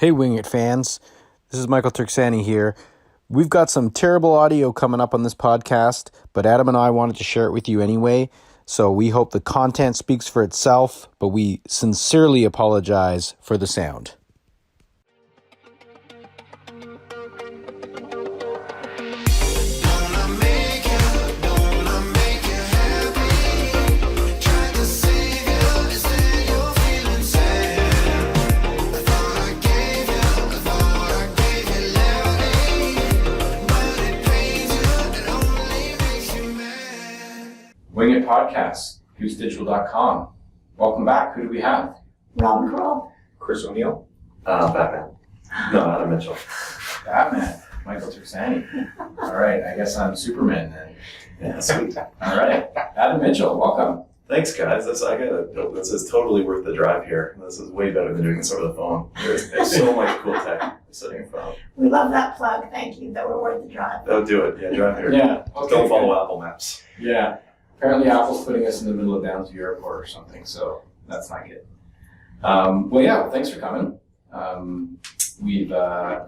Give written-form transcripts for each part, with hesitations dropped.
Hey Wing It fans, this is Michael Turksani here. We've got some terrible audio coming up on this podcast, but Adam and I wanted to share it with you anyway, so we hope the content speaks for itself, but we sincerely apologize for the sound. Wing It Podcast, GooseDigital.com. Welcome back. Who do we have? Robin Kroll. Chris O'Neill. Batman. No, Adam Mitchell. Batman. Michael Turksani. All right, I guess I'm Superman then. Yeah, sweet. All right, Adam Mitchell, welcome. Thanks, guys. This is totally worth the drive here. This is way better than doing this over the phone. There's so much cool tech sitting in front. We love that plug. Thank you. That we're worth the drive. Oh, do it. Yeah, drive here. Yeah. Just don't follow Apple Maps. Yeah. Apparently Apple's putting us in the middle of Downsview Airport or something, so that's not good. Thanks for coming. We've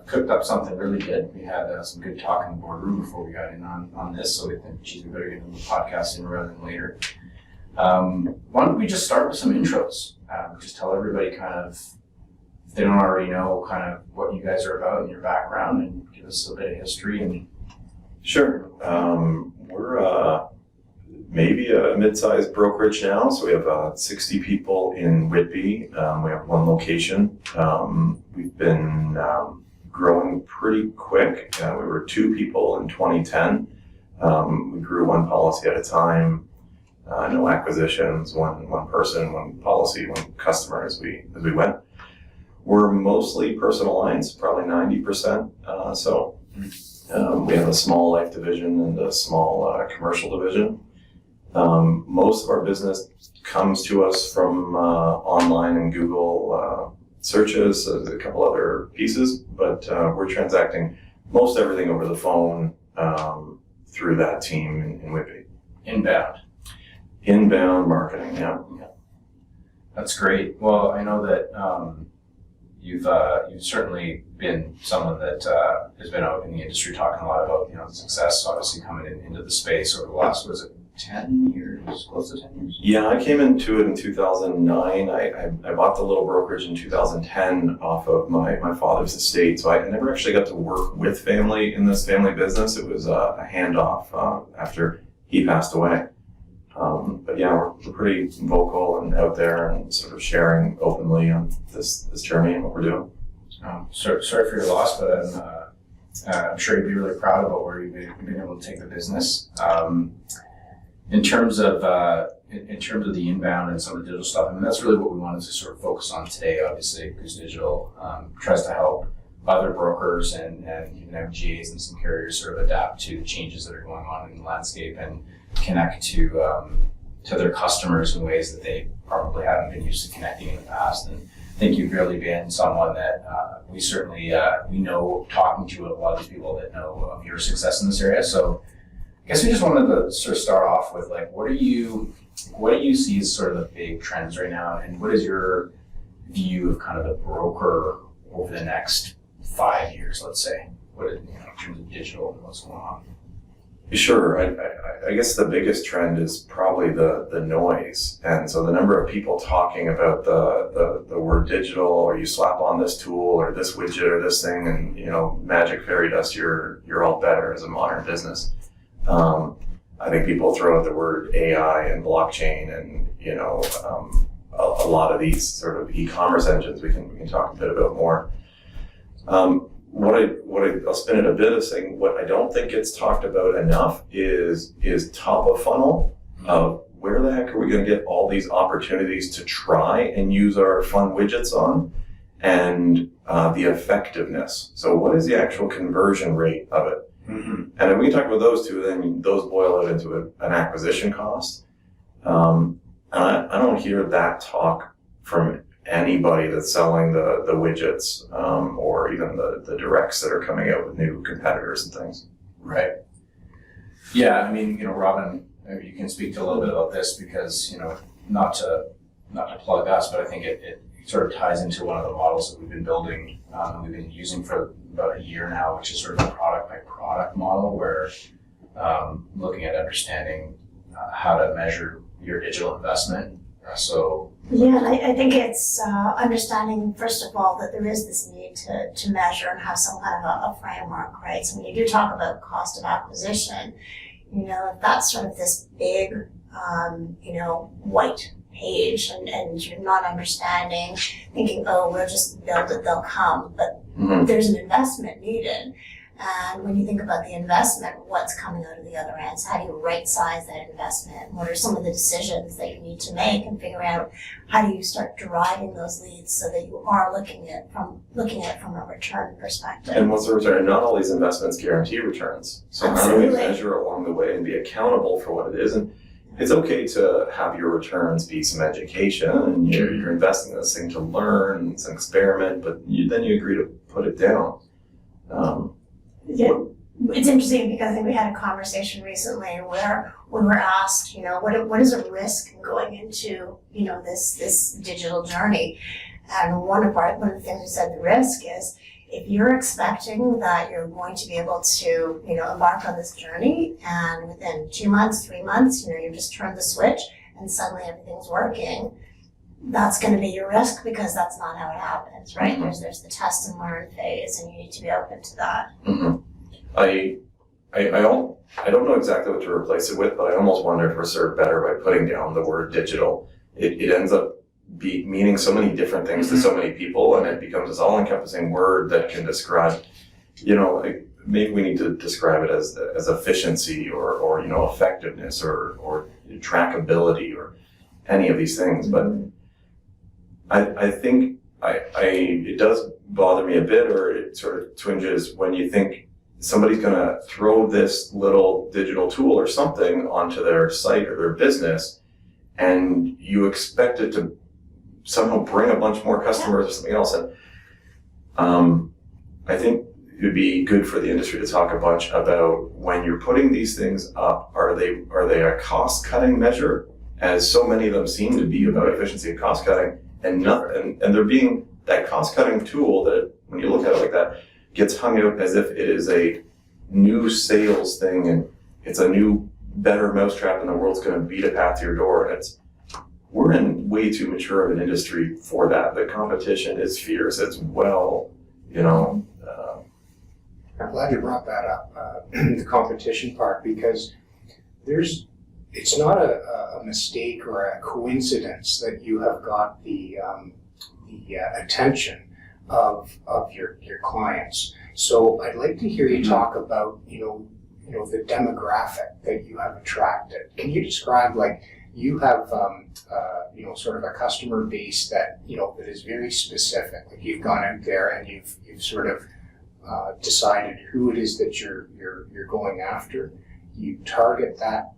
cooked up something really good. We had some good talk in the boardroom before we got in on this, so we think, geez, we better get into the podcast sooner rather than later. Why don't we just start with some intros? Just tell everybody kind of, if they don't already know, kind of what you guys are about and your background, and give us a bit of history. And Sure. We're maybe a mid-sized brokerage now, so we have 60 people in Whitby. We have one location. We've been growing pretty quick. We were 2 people in 2010. We grew 1 policy at a time. No acquisitions, one person, 1 policy, 1 customer as we went. We're mostly personal lines, probably 90%. We have a small life division and a small commercial division. Most of our business comes to us from online and Google searches, a couple other pieces, but we're transacting most everything over the phone through that team in Whitby. Inbound marketing, yeah. That's great. Well, I know that you've certainly been someone that has been out in the industry talking a lot about the success, obviously coming into the space over the last 10 years, close to 10 years. Yeah, I came into it in 2009. I bought the little brokerage in 2010 off of my father's estate, so I never actually got to work with family in this family business. It was a handoff after he passed away. But yeah, we're pretty vocal and out there and sort of sharing openly on this journey and what we're doing. Sorry for your loss, but I'm sure you'd be really proud about where you've been able to take the business. In terms of the inbound and some of the digital stuff, I mean, that's really what we wanted to sort of focus on today. Obviously, Goose Digital tries to help other brokers and even MGAs and some carriers sort of adapt to the changes that are going on in the landscape and connect to their customers in ways that they probably haven't been used to connecting in the past. And I think you've really been someone that we certainly we know, talking to a lot of these people that know of your success in this area. So I guess we just wanted to sort of start off with, like, what do you see as sort of the big trends right now, and what is your view of kind of the broker over the next 5 years, let's say, in terms of digital and what's going on? Sure. I guess the biggest trend is probably the noise. And so the number of people talking about the word digital, or you slap on this tool or this widget or this thing and, magic fairy dust, you're all better as a modern business. I think people throw out the word AI and blockchain and, a lot of these sort of e-commerce engines we can talk a bit about more. I'll spin it a bit of saying what I don't think gets talked about enough is top of funnel of where the heck are we going to get all these opportunities to try and use our fun widgets on, and the effectiveness. So what is the actual conversion rate of it? Mm-hmm. And if we talk about those two, then those boil out into an acquisition cost. And I don't hear that talk from anybody that's selling the widgets or even the directs that are coming out with new competitors and things. Right. Yeah, I mean, Robin, maybe you can speak to a little bit about this because, not to plug us, but I think it sort of ties into one of the models that we've been building, we've been using for about a year now, which is sort of a product by product model where looking at understanding how to measure your digital investment. Yeah, and I think it's understanding, first of all, that there is this need to measure and have some kind of a framework, right? So when you do talk about cost of acquisition, if that's sort of this big, white page and you're not understanding, thinking, oh, we'll just build it, they'll come. But there's an investment needed. And when you think about the investment, what's coming out of the other end? So how do you right size that investment? What are some of the decisions that you need to make and figure out how do you start driving those leads so that you are looking at it from a return perspective? And what's the return? And not all these investments guarantee returns. So Absolutely. How do we measure along the way and be accountable for what it is? And it's okay to have your returns be some education and you're investing in this thing to learn, it's an experiment, but then you agree to put it down. Yeah, it's interesting because I think we had a conversation recently where we were asked, what is a risk going into, this digital journey? And one of the things we said the risk is if you're expecting that you're going to be able to, embark on this journey and within 2 months, 3 months, you just turn the switch and suddenly everything's working, that's going to be your risk because that's not how it happens, right? Mm-hmm. There's the test and learn phase, and you need to be open to that. Mm-hmm. I don't know exactly what to replace it with, but I almost wonder if we're served better by putting down the word digital. It ends up meaning so many different things to so many people, and it becomes this all-encompassing word that can describe, maybe we need to describe it as efficiency or effectiveness or trackability or any of these things, but I think it does bother me a bit, or it sort of twinges when you think somebody's going to throw this little digital tool or something onto their site or their business, and you expect it to somehow bring a bunch more customers or something else. And I think it would be good for the industry to talk a bunch about when you're putting these things up, are they a cost-cutting measure, as so many of them seem to be about efficiency and cost-cutting, and they're being that cost-cutting tool that, when you look at it like that, gets hung out as if it is a new sales thing and it's a new, better mousetrap and the world's going to beat a path to your door. And we're in way too mature of an industry for that. The competition is fierce. It's I'm glad you brought that up, the competition part, because it's not a mistake or a coincidence that you have got the attention of your clients. So I'd like to hear you talk about the demographic that you have attracted. Can you describe, you have sort of a customer base that that is very specific. Like you've gone out there and you've sort of decided who it is that you're going after. You target that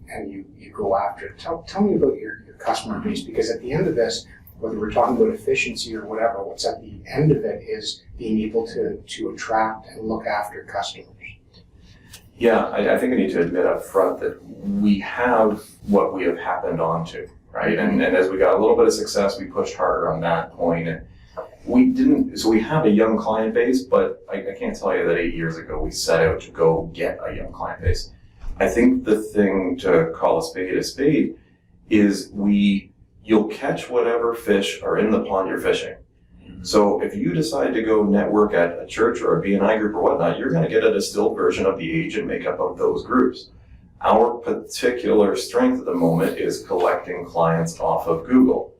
and you go after it. Tell me about your customer base, because at the end of this, whether we're talking about efficiency or whatever, what's at the end of it is being able to attract and look after customers. Yeah, I think I need to admit up front that we have what we have happened onto, right? And as we got a little bit of success, we pushed harder on that point. And we have a young client base, but I can't tell you that 8 years ago we set out to go get a young client base. I think the thing to call a spade is you'll catch whatever fish are in the pond you're fishing. So if you decide to go network at a church or a BNI group or whatnot, you're going to get a distilled version of the age and makeup of those groups. Our particular strength at the moment is collecting clients off of Google.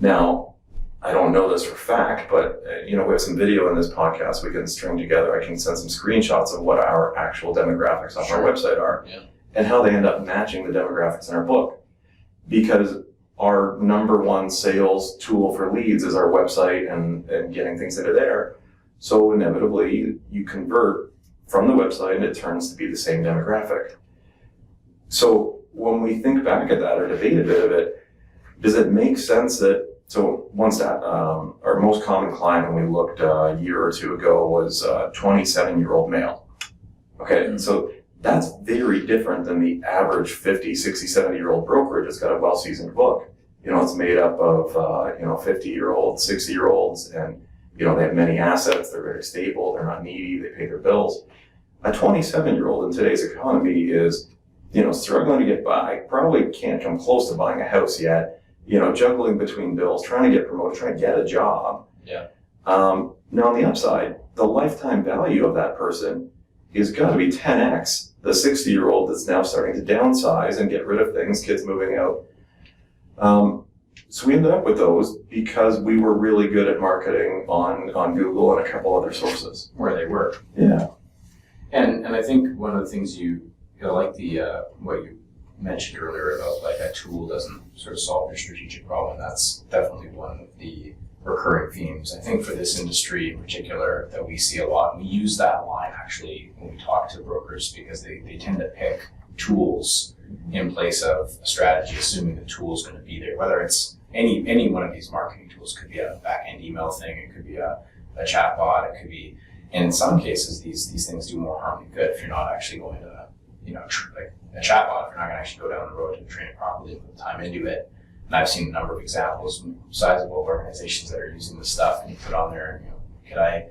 Now, I don't know this for fact, but we have some video in this podcast we can string together. I can send some screenshots of what our actual demographics on our website are and how they end up matching the demographics in our book. Because our number one sales tool for leads is our website and getting things into there. So inevitably you convert from the website and it turns to be the same demographic. So when we think back at that or debate a bit of it, does it make sense that, so one stat, our most common client when we looked a year or two ago was a 27-year-old male. Okay, so that's very different than the average 50, 60, 70-year-old brokerage that's got a well-seasoned book. it's made up of 50-year-olds, 60-year-olds, and they have many assets. They're very stable. They're not needy. They pay their bills. A 27-year-old in today's economy is struggling to get by. Probably can't come close to buying a house yet. Juggling between bills, trying to get promoted, trying to get a job. Yeah. Now on the upside, the lifetime value of that person is got to be 10x the 60-year-old that's now starting to downsize and get rid of things, kids moving out. So we ended up with those because we were really good at marketing on Google and a couple other sources. Where they were. Yeah. And I think one of the things like the what you mentioned earlier about like a tool doesn't sort of solve your strategic problem. That's definitely one of the recurring themes. I think for this industry in particular that we see a lot. We use that line actually when we talk to brokers because they tend to pick tools in place of a strategy, assuming the tool is going to be there. Whether it's any one of these marketing tools, could be a back-end email thing, it could be a chat bot, it could be. And in some cases, these things do more harm than good if you're not actually going to, like a chatbot, if you're not going to actually go down the road and train it properly and put time into it. And I've seen a number of examples, sizable organizations that are using this stuff, and you put on there, could I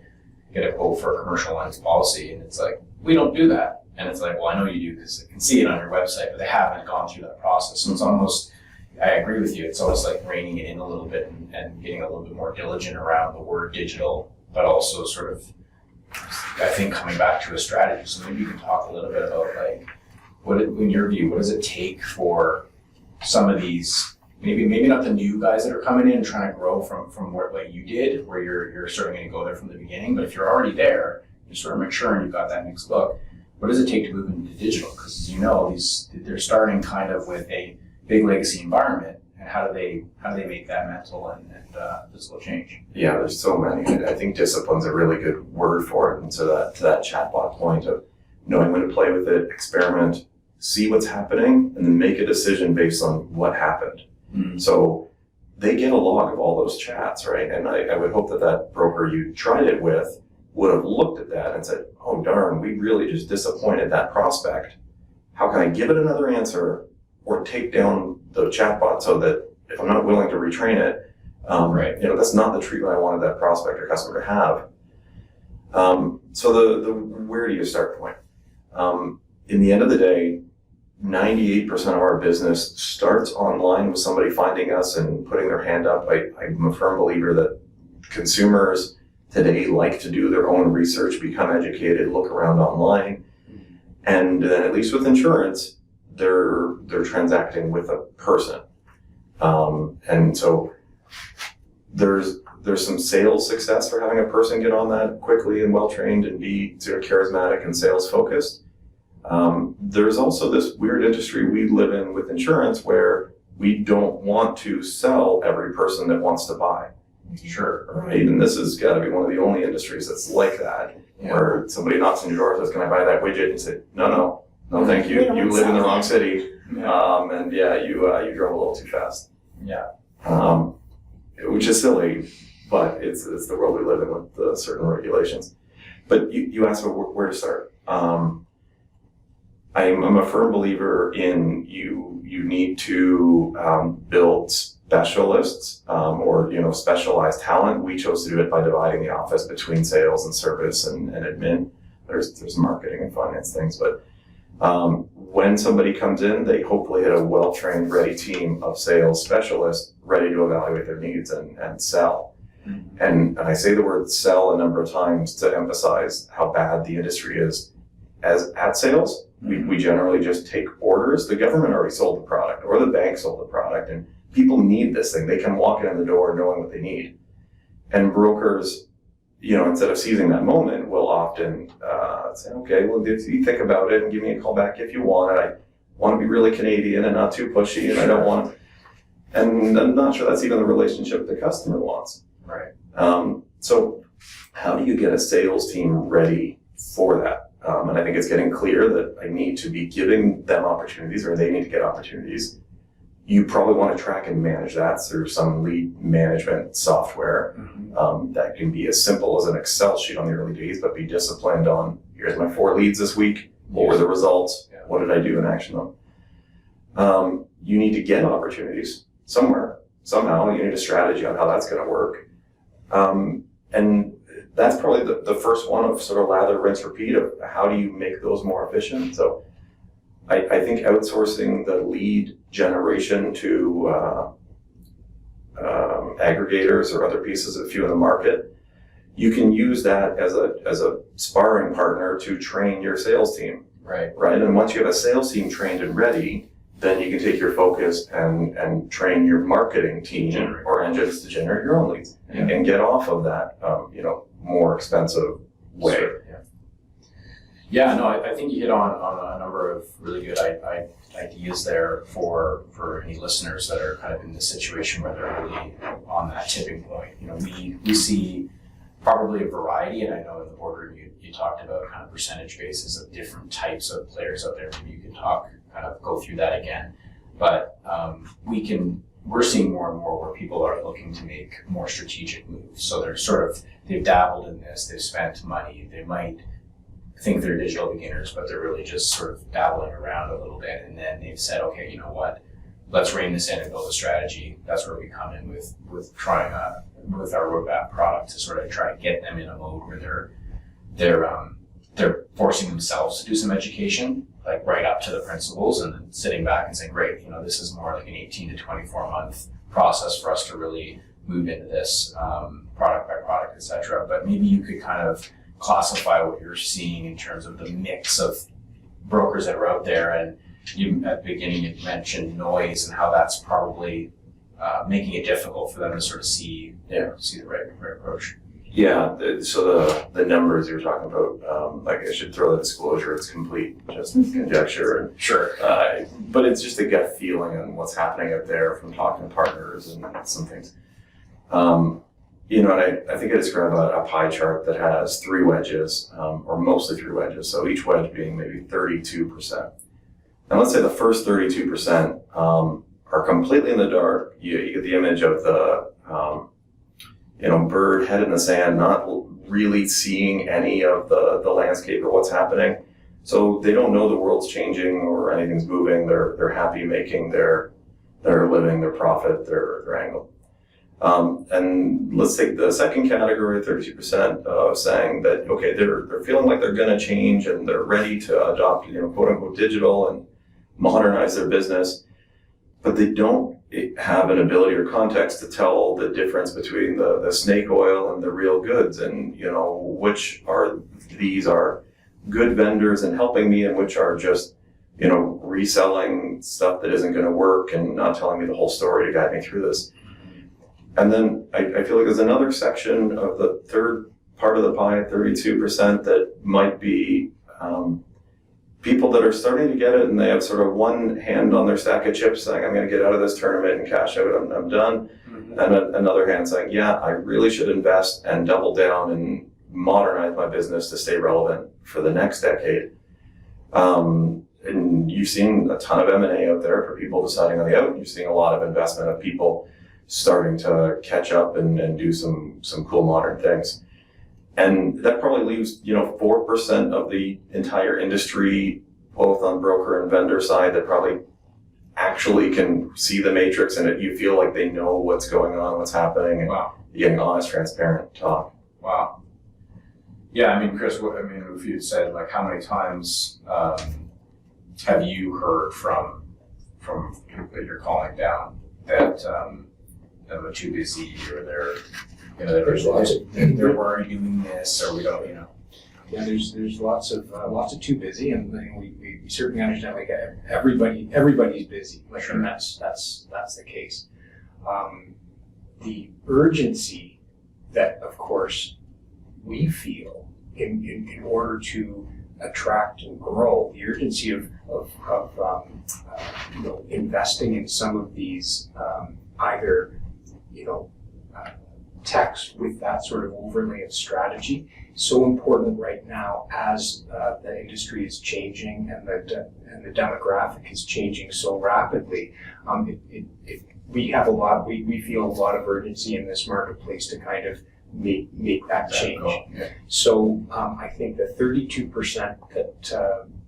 get a quote for a commercial lines policy? And it's like, we don't do that. And it's like, well, I know you do because I can see it on your website, but they haven't gone through that process. So it's almost, I agree with you, it's almost like reining it in a little bit and getting a little bit more diligent around the word digital, but also sort of, I think, coming back to a strategy. So maybe you can talk a little bit about, like, in your view, what does it take for some of these, maybe not the new guys that are coming in and trying to grow from what you did, where you're sort of going to go there from the beginning, but if you're already there, you're sort of mature and you've got that mixed book, what does it take to move into digital? Because they're starting kind of with a big legacy environment, and how do they make that mental and physical change? Yeah, there's so many. I think discipline's a really good word for it. And to that chatbot point of knowing when to play with it, experiment, see what's happening, and then make a decision based on what happened. Mm-hmm. So they get a log of all those chats, right? And I would hope that broker you tried it with would have looked at that and said, oh darn, we really just disappointed that prospect. How can I give it another answer or take down the chatbot so that if I'm not willing to retrain it, that's not the treatment I wanted that prospect or customer to have. So the where do you start point? In the end of the day, 98% of our business starts online with somebody finding us and putting their hand up. I'm a firm believer that consumers today like to do their own research, become educated, look around online. And then at least with insurance, they're transacting with a person. And so there's some sales success for having a person get on that quickly and well-trained and be sort of charismatic and sales-focused. There's also this weird industry we live in with insurance where we don't want to sell every person that wants to buy. Sure, right? And this has got to be one of the only industries that's like that, where somebody knocks on your door and says, can I buy that widget? And you say, no, thank you. You live in the wrong city. And you drove a little too fast. Yeah. Which is silly, but it's the world we live in with certain regulations. But you asked me where to start. I'm a firm believer in you need to build specialists or specialized talent. We chose to do it by dividing the office between sales and service and admin. There's marketing and finance things, but when somebody comes in, they hopefully had a well-trained, ready team of sales specialists ready to evaluate their needs and sell. Mm-hmm. And I say the word sell a number of times to emphasize how bad the industry is as at sales. We generally just take orders. The government already sold the product or the bank sold the product, and people need this thing. They can walk in the door knowing what they need. And brokers, instead of seizing that moment, will often say, okay, well, if you think about it and give me a call back if you want it. I want to be really Canadian and not too pushy, and I don't want to. And I'm not sure that's even the relationship the customer wants. Right. So how do you get a sales team ready for that? And I think it's getting clear that I need to be giving them opportunities, or they need to get opportunities. You probably want to track and manage that through some lead management software. Mm-hmm. That can be as simple as an Excel sheet on the early days, but be disciplined on, here's my 4 leads this week. What were the results? Yeah. What did I do in action on? You need to get opportunities somewhere. somehow you need a strategy on how that's going to work. And that's probably the first one of sort of lather, rinse, repeat of how do you make those more efficient. So I think outsourcing the lead generation to aggregators or other pieces of you in the market, you can use that as a sparring partner to train your sales team. Right. Right. And once you have a sales team trained and ready, then you can take your focus and train your marketing team or engines to generate your own leads and get off of that, more expensive way. Sure, yeah. Yeah, no, I think you hit on a number of really good ideas there for any listeners that are kind of in this situation where they're really on that tipping point. We see probably a variety, and I know in the boardroom you talked about kind of percentage basis of different types of players out there. Maybe you could go through that again. But we're seeing more and more where people are looking to make more strategic moves. So they've dabbled in this, they've spent money, they might think they're digital beginners, but they're really just sort of dabbling around a little bit. And then they've said, okay, you know what, let's rein this in and build a strategy. That's where we come in with trying with our roadmap product to sort of try to get them in a mode where they're forcing themselves to do some education, like right up to the principles, and then sitting back and saying, great, this is more like an 18 to 24 month process for us to really move into this product by product, et cetera. But maybe you could kind of classify what you're seeing in terms of the mix of brokers that are out there. And you, at the beginning, you mentioned noise and how that's probably making it difficult for them to sort of see the right approach. Yeah, so the numbers you're talking about, I should throw the disclosure, it's complete just conjecture. And Sure. But it's just a gut feeling on what's happening out there from talking to partners and some things. And I think I describe a pie chart that has three wedges, or mostly three wedges, so each wedge being maybe 32%. And let's say the first 32% are completely in the dark. You get the image of the bird head in the sand, not really seeing any of the landscape or what's happening. So they don't know the world's changing or anything's moving. They're happy making their living, their profit, their angle. And let's take the second category, 32%, of saying that, okay, they're feeling like they're going to change and they're ready to adopt, quote unquote, digital and modernize their business, but they don't have an ability or context to tell the difference between the snake oil and the real goods, and which are these are good vendors and helping me, and which are just reselling stuff that isn't going to work and not telling me the whole story to guide me through this. And then I feel like there's another section of the third part of the pie, 32%, that might be people that are starting to get it, and they have sort of one hand on their stack of chips saying, I'm going to get out of this tournament and cash out, I'm done. Mm-hmm. And another hand saying, yeah, I really should invest and double down and modernize my business to stay relevant for the next decade. And you've seen a ton of M&A out there for people deciding on the out. You're seeing a lot of investment of people starting to catch up and do some cool modern things. And that probably leaves, 4% of the entire industry, both on broker and vendor side, that probably actually can see the matrix, and you feel like they know what's going on, what's happening, and Wow. getting honest, transparent talk. Wow. Yeah, Chris, if you said, how many times have you heard from people that you're calling down that they're too busy, or There's lots of they're worried doing this, or we don't, Yeah, there's lots of too busy, and we certainly understand everybody's busy. Sure. And that's the case. The urgency that, of course, we feel in order to attract and grow, the urgency of investing in some of these either text with that sort of overlay of strategy, so important right now as the industry is changing and the demographic is changing so rapidly. We feel a lot of urgency in this marketplace to kind of make that change. Yeah. So I think the 32%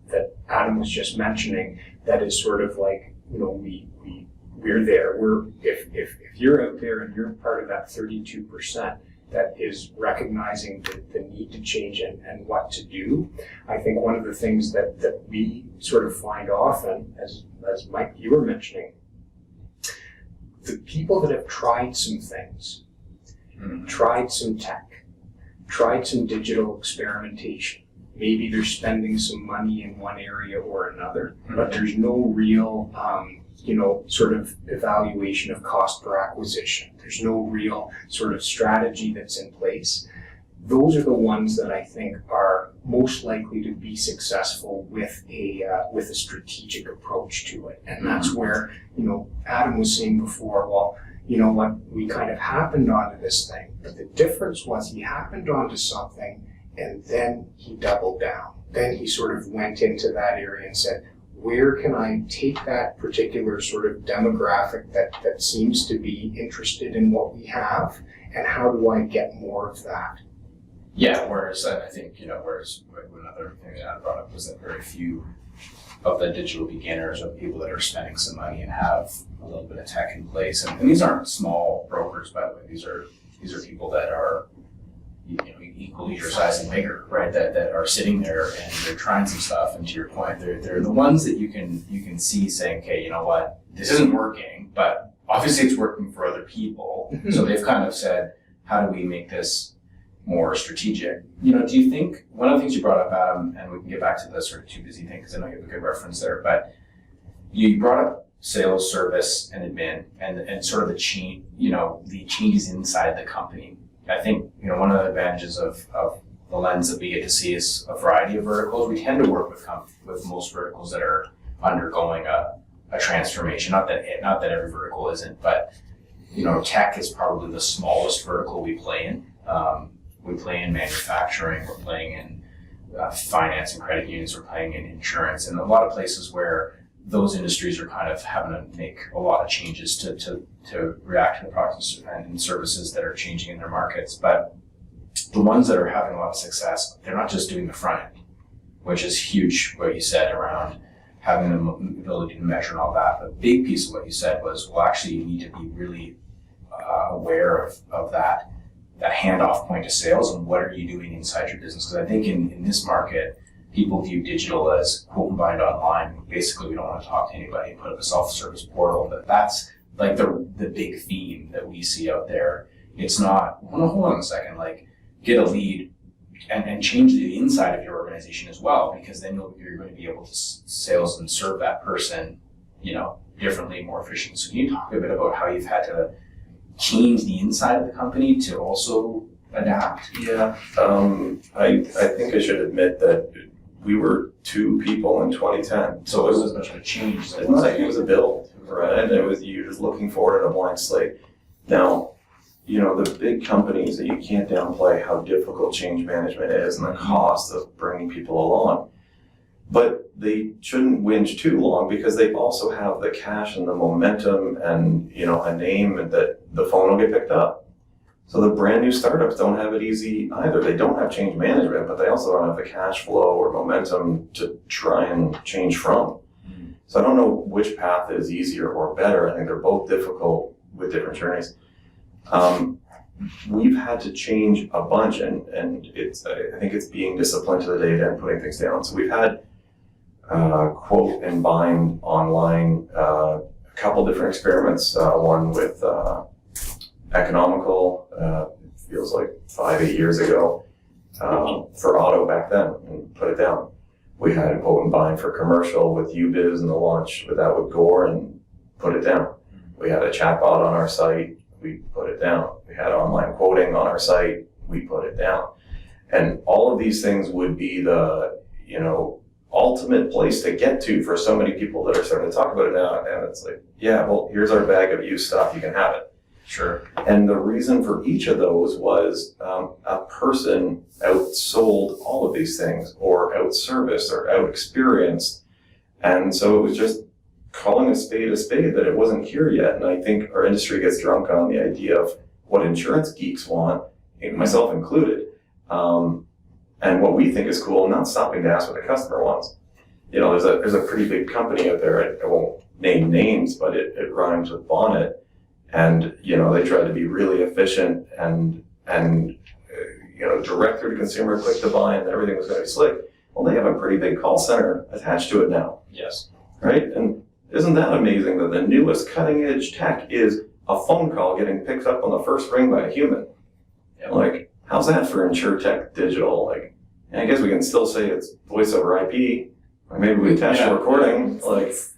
that Adam was just mentioning, that is sort of like, we we're there. If you're out there and you're part of that 32% that is recognizing the need to change and what to do, I think one of the things that we sort of find often, as Mike, you were mentioning, the people that have tried some things, tried some tech, tried some digital experimentation, maybe they're spending some money in one area or another, but there's no real sort of evaluation of cost per acquisition. There's no real sort of strategy that's in place. Those are the ones that I think are most likely to be successful with a strategic approach to it. And that's where, Adam was saying before, well, you know what, we kind of happened onto this thing, but the difference was he happened onto something and then he doubled down. Then he sort of went into that area and said, where can I take that particular sort of demographic that seems to be interested in what we have, and how do I get more of that? Yeah, whereas I think, whereas another thing that I brought up was that very few of the digital beginners are people that are spending some money and have a little bit of tech in place. And these aren't small brokers, by the way. These are people that are equally your size and bigger, right? That are sitting there and they're trying some stuff. And to your point, they're the ones that you can see saying, okay, you know what, this isn't working, but obviously it's working for other people. So they've kind of said, how do we make this more strategic? Do you think one of the things you brought up, Adam, and we can get back to the sort of too busy thing because I know you have a good reference there, but you brought up sales, service, and admin, and sort of the changes inside the company. I think one of the advantages of the lens that we get to see is a variety of verticals. We tend to work with most verticals that are undergoing a transformation. Not that every vertical isn't, but tech is probably the smallest vertical we play in. We play in manufacturing, we're playing in finance and credit unions, we're playing in insurance, and a lot of places where those industries are kind of having to make a lot of changes to react to the products and services that are changing in their markets. But the ones that are having a lot of success, they're not just doing the front end, which is huge, what you said around having the ability to measure and all that. The big piece of what you said was, well, actually you need to be really aware of that handoff point of sales and what are you doing inside your business. Because I think in this market, people view digital as quote and bind online. Basically, we don't want to talk to anybody and put up a self-service portal. But that's like the big theme that we see out there. It's not, well, hold on a second, like get a lead and change the inside of your organization as well, because then you're going to be able to sales and serve that person, differently, more efficiently. So can you talk a bit about how you've had to change the inside of the company to also adapt? Yeah, I think I should admit that we were 2 people in 2010. So it was as much of a change as it was a build, right? And you're just looking forward at a blank slate. Now, the big companies that you can't downplay how difficult change management is and the cost of bringing people along. But they shouldn't whinge too long because they also have the cash and the momentum and, a name that the phone will get picked up. So the brand new startups don't have it easy either. They don't have change management, but they also don't have the cash flow or momentum to try and change from. So I don't know which path is easier or better. I think they're both difficult with different journeys. We've had to change a bunch, and I think it's being disciplined to the data and putting things down. So we've had quote and bind online, a couple different experiments, one with economical, feels like 5-8 years ago, for auto back then, and put it down. We had quote and bind for commercial with UBiz and the launch with that with Gore and put it down. We had a chatbot on our site, we put it down. We had online quoting on our site, we put it down. And all of these things would be the, ultimate place to get to for so many people that are starting to talk about it now. And it's like, yeah, well, here's our bag of used stuff, you can have it. Sure. And the reason for each of those was a person outsold all of these things or outserviced or outexperienced. And so it was just calling a spade that it wasn't here yet. And I think our industry gets drunk on the idea of what insurance geeks want, myself included, and what we think is cool, not stopping to ask what the customer wants. There's a pretty big company out there, I won't name names, but it rhymes with bonnet. And, they tried to be really efficient and direct through to consumer, click to buy, and everything was going to be slick. Well, they have a pretty big call center attached to it now, Yes. right? And isn't that amazing that the newest cutting edge tech is a phone call getting picked up on the first ring by a human? Yep. Like, how's that for InsurTech digital? Like, I guess we can still say it's voice over IP, or maybe we attach a recording.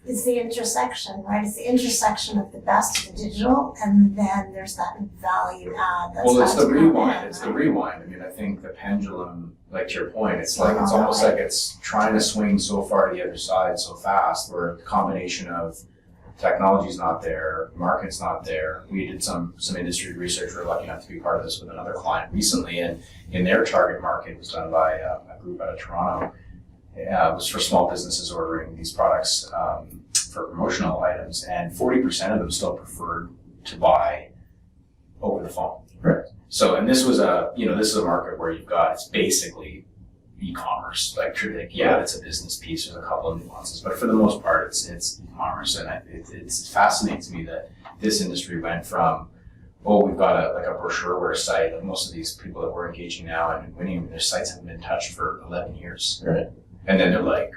It's the intersection, right? It's the intersection of the best of the digital, and then there's that value add. That's Well, it's the got to come rewind. in, It's the right? rewind. I mean, I think the pendulum, like to your point, it's almost like it's trying to swing so far to the other side so fast, where the combination of technology's not there, market's not there. We did some industry research. We're lucky enough to be part of this with another client recently, and in their target market was done by a group out of Toronto. It was for small businesses ordering these products for promotional items, and 40% of them still preferred to buy over the phone. Right. So, and this was this is a market where it's basically e-commerce. It's a business piece. There's a couple of nuances, but for the most part, it's e-commerce, and it's fascinating to me that this industry went from, we've got a brochureware site. Like most of these people that we're engaging now and winning, their sites haven't been touched for 11 years. Right. And then they're like,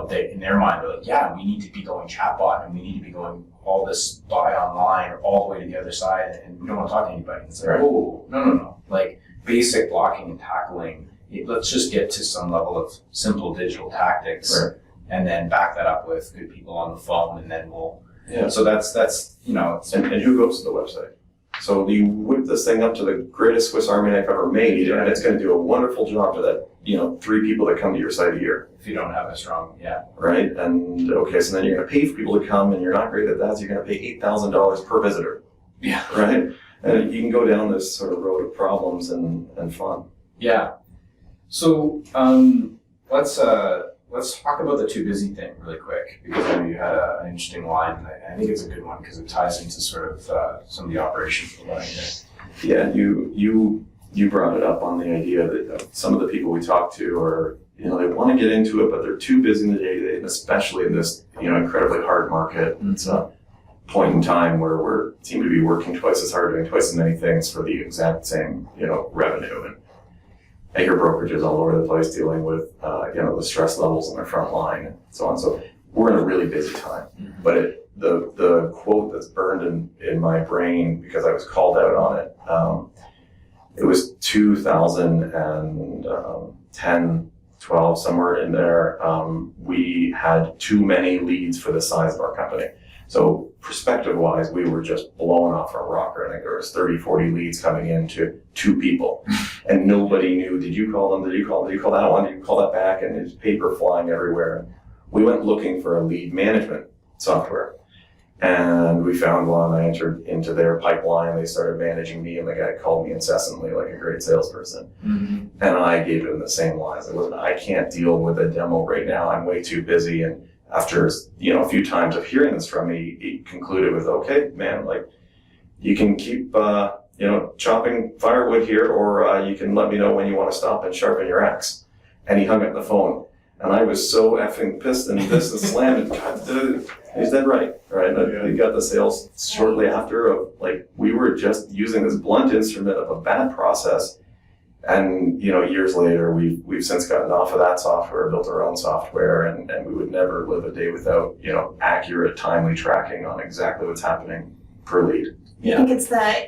they in their mind, they're like, yeah, we need to be going chatbot, and we need to be going all this buy online or all the way to the other side, and we don't want to talk to anybody. It's like, Right. No. Like basic blocking and tackling. Let's just get to some level of simple digital tactics, Right. and then back that up with good people on the phone, and then we'll. Yeah. So that's And who goes to the website? So you whip this thing up to the greatest Swiss Army knife ever made, and it's going to do a wonderful job for that, 3 people that come to your site a year, if you don't have a strong, right? And okay, so then you're going to pay for people to come, and you're not great at that, so you're going to pay $8,000 per visitor, right? And you can go down this sort of road of problems and fun. Yeah. So let's talk about the too busy thing really quick, because I know you had an interesting line, and I think it's a good one because it ties into sort of some of the operations we're running here. Yeah, you brought it up on the idea that some of the people we talk to are, they want to get into it, but they're too busy in the day-to-day, and especially in this, incredibly hard market. It's a point in time where we seem to be working twice as hard, doing twice as many things for the exact same, revenue. And I hear brokerages all over the place dealing with, the stress levels on their front line and so on. So we're in a really busy time. Mm-hmm. But the quote that's burned in my brain because I was called out on it, it was 2010, 12, somewhere in there. We had too many leads for the size of our company. So perspective-wise, we were just blowing off our rocker. I think there was 30, 40 leads coming in to 2 people. And nobody knew, did you call them? Did you call that one? Did you call that back? And there's paper flying everywhere. And we went looking for a lead management software. And we found one. I entered into their pipeline. They started managing me, and the guy called me incessantly like a great salesperson. Mm-hmm. And I gave him the same lines. I can't deal with a demo right now. I'm way too busy. And after, a few times of hearing this from me, he concluded with, okay, man, you can keep, chopping firewood here, or you can let me know when you want to stop and sharpen your axe. And he hung up the phone. And I was so effing pissed, and this is slammed. God, dude, he's dead right? And he got the sales shortly after of, we were just using this blunt instrument of a bad process. And, years later, we've since gotten off of that software, built our own software, and we would never live a day without, accurate, timely tracking on exactly what's happening per lead. I think it's the,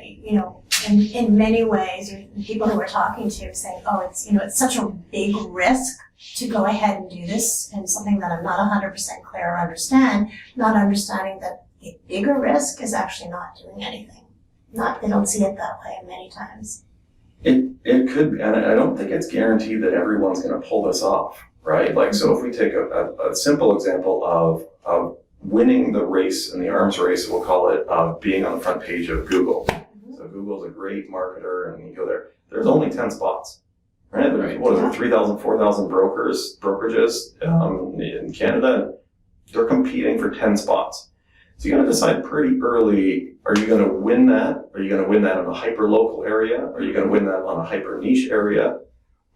in many ways, people who we're talking to saying, it's such a big risk to go ahead and do this, and something that I'm not 100% clear or understand, not understanding that a bigger risk is actually not doing anything. They don't see it that way many times. It could be, and I don't think it's guaranteed that everyone's going to pull this off, right? So if we take a simple example of winning the race, in the arms race, we'll call it, of being on the front page of Google. So Google's a great marketer, and you go there. There's only 10 spots, right? There's, what is it, 3,000, 4,000 brokerages in Canada, and they're competing for 10 spots. So you got to decide pretty early, are you going to win that? Are you going to win that in a hyper-local area? Are you going to win that on a hyper-niche area?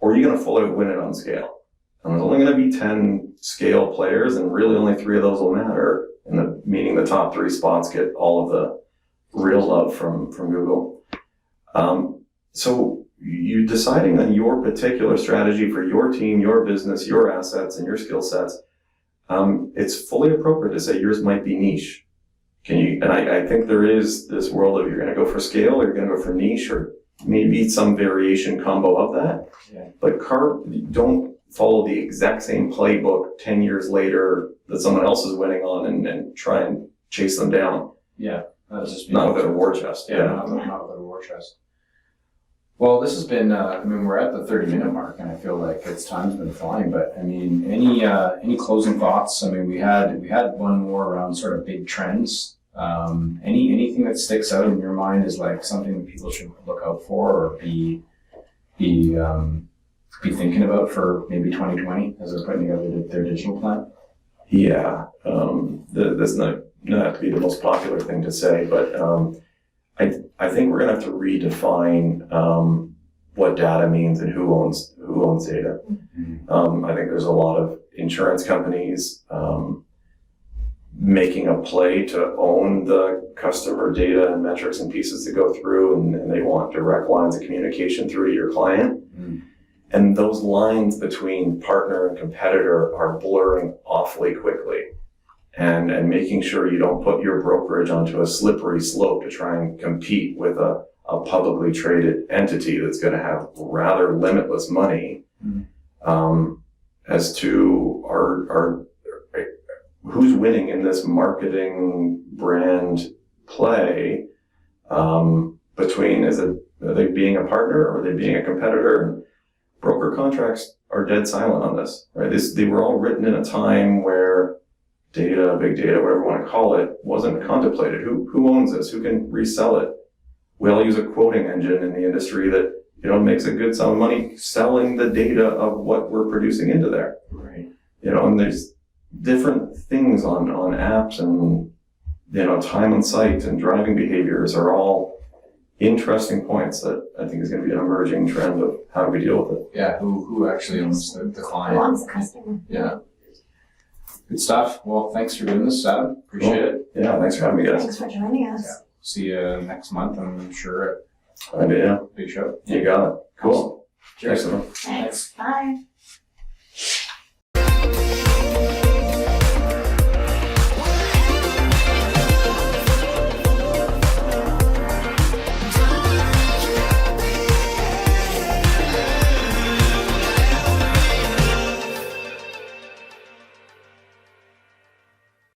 Or are you going to fully win it on scale? And there's only going to be 10 scale players, and really only 3 of those will matter. meaning the top 3 spots get all of the real love from Google. So you deciding on your particular strategy for your team, your business, your assets, and your skill sets, it's fully appropriate to say yours might be niche. And I think there is this world of you're going to go for scale, or you're going to go for niche, or maybe some variation combo of that. Yeah. But don't follow the exact same playbook 10 years later that someone else is winning on and try and chase them down. Yeah. That's just Not without a war chest. Yeah, not without a war chest. Well, this has been, we're at the 30-minute mark, and I feel like time's been flying, but I mean, any closing thoughts? I mean, we had one more around sort of big trends. Anything that sticks out in your mind is like something that people should look out for or be thinking about for maybe 2020 as they're putting together their digital plan? Yeah, that's not to be the most popular thing to say, but I think we're gonna have to redefine what data means and who owns data. Mm-hmm. I think there's a lot of insurance companies making a play to own the customer data and metrics and pieces to go through, and they want direct lines of communication through to your client. Mm. And those lines between partner and competitor are blurring awfully quickly. And making sure you don't put your brokerage onto a slippery slope to try and compete with a publicly traded entity that's going to have rather limitless money. As to our who's winning in this marketing brand play, between are they being a partner or are they being a competitor? Broker contracts are dead silent on this, right? They were all written in a time where data, big data, whatever you want to call it, wasn't contemplated. Who owns this? Who can resell it? We all use a quoting engine in the industry that, makes a good sum of money selling the data of what we're producing into there. Right. And there's different things on apps and, time on site and driving behaviors are all interesting points that I think is going to be an emerging trend of how do we deal with it. Yeah, who actually owns the client? Who owns the customer? Yeah. Good stuff. Well, thanks for doing this, Adam. Appreciate it. Yeah, thanks for having me, guys. Thanks for joining us. See you next month, I'm sure, Yeah, at Big Show. you got it. Cool. Cheers. Thanks, everyone. Thanks. Bye.